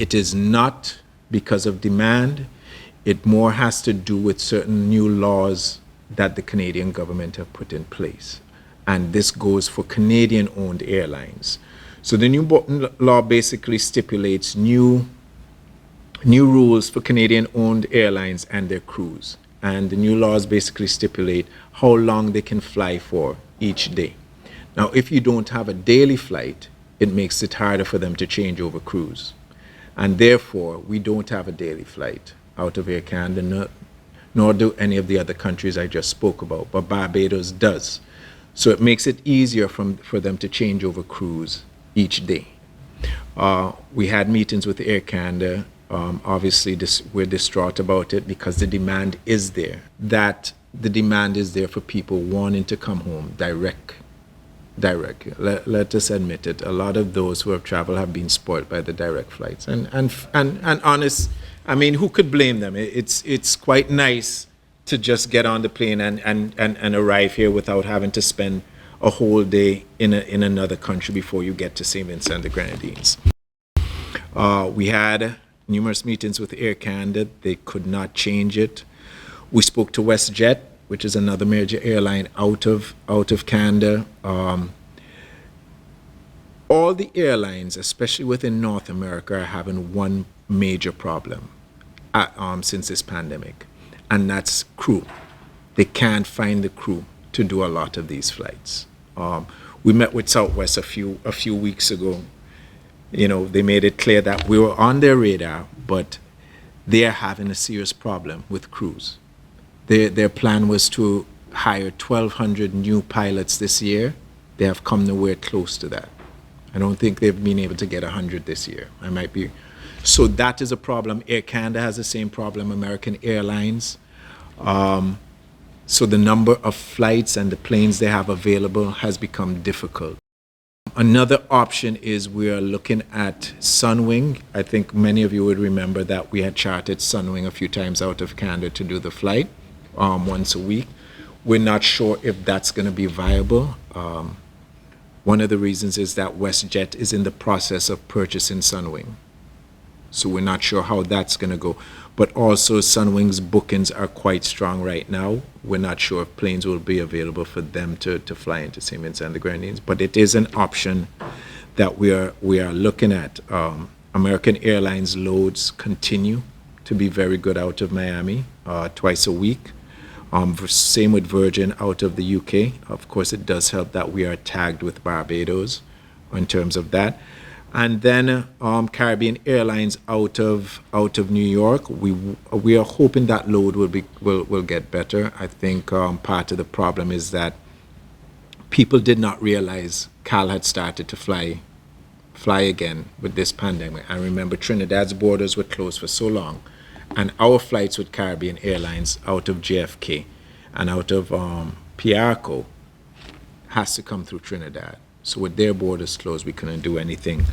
It is not because of demand. It more has to do with certain new laws that the Canadian government have put in place. And this goes for Canadian-owned airlines. So the new law basically stipulates new rules for Canadian-owned airlines and their crews. And the new laws basically stipulate how long they can fly for each day. Now, if you don't have a daily flight, it makes it harder for them to change over crews. And therefore, we don't have a daily flight out of Air Canada, nor do any of the other countries I just spoke about, but Barbados does. So it makes it easier for them to change over crews each day. We had meetings with Air Canada. Obviously, we're distraught about it because the demand is there. The demand is there for people wanting to come home direct. Let us admit it. A lot of those who have traveled have been spoiled by the direct flights. And honest, I mean, who could blame them? It's quite nice to just get on the plane and arrive here without having to spend a whole day in another country before you get to St Vincent and the Grenadines. We had numerous meetings with Air Canada. They could not change it. We spoke to WestJet, which is another major airline out of Canada. All the airlines, especially within North America, are having one major problem since this pandemic, and that's crew. They can't find the crew to do a lot of these flights. We met with Southwest a few weeks ago. You know, they made it clear that we were on their radar, but they are having a serious problem with crews. Their plan was to hire 1,200 new pilots this year. They have come nowhere close to that. I don't think they've been able to get 100 this year. I might be. So that is a problem. Air Canada has the same problem, American Airlines. So the number of flights and the planes they have available has become difficult. Another option is we are looking at Sunwing. I think many of you would remember that we had chartered Sunwing a few times out of Canada to do the flight once a week. We're not sure if that's going to be viable. One of the reasons is that WestJet is in the process of purchasing Sunwing. So we're not sure how that's going to go. But also Sunwing's bookings are quite strong right now. We're not sure if planes will be available for them to fly into St Vincent and the Grenadines. But it is an option that we are looking at. American Airlines loads continue to be very good out of Miami, twice a week. Same with Virgin out of the UK. Of course, it does help that we are tagged with Barbados in terms of that. And then Caribbean Airlines out of New York. We are hoping that load will get better. I think part of the problem is that people did not realize CAL had started to fly again with this pandemic. I remember Trinidad's borders were closed for so long, and our flights with Caribbean Airlines out of JFK and out of Piarco has to come through Trinidad. So with their borders closed, we couldn't do anything.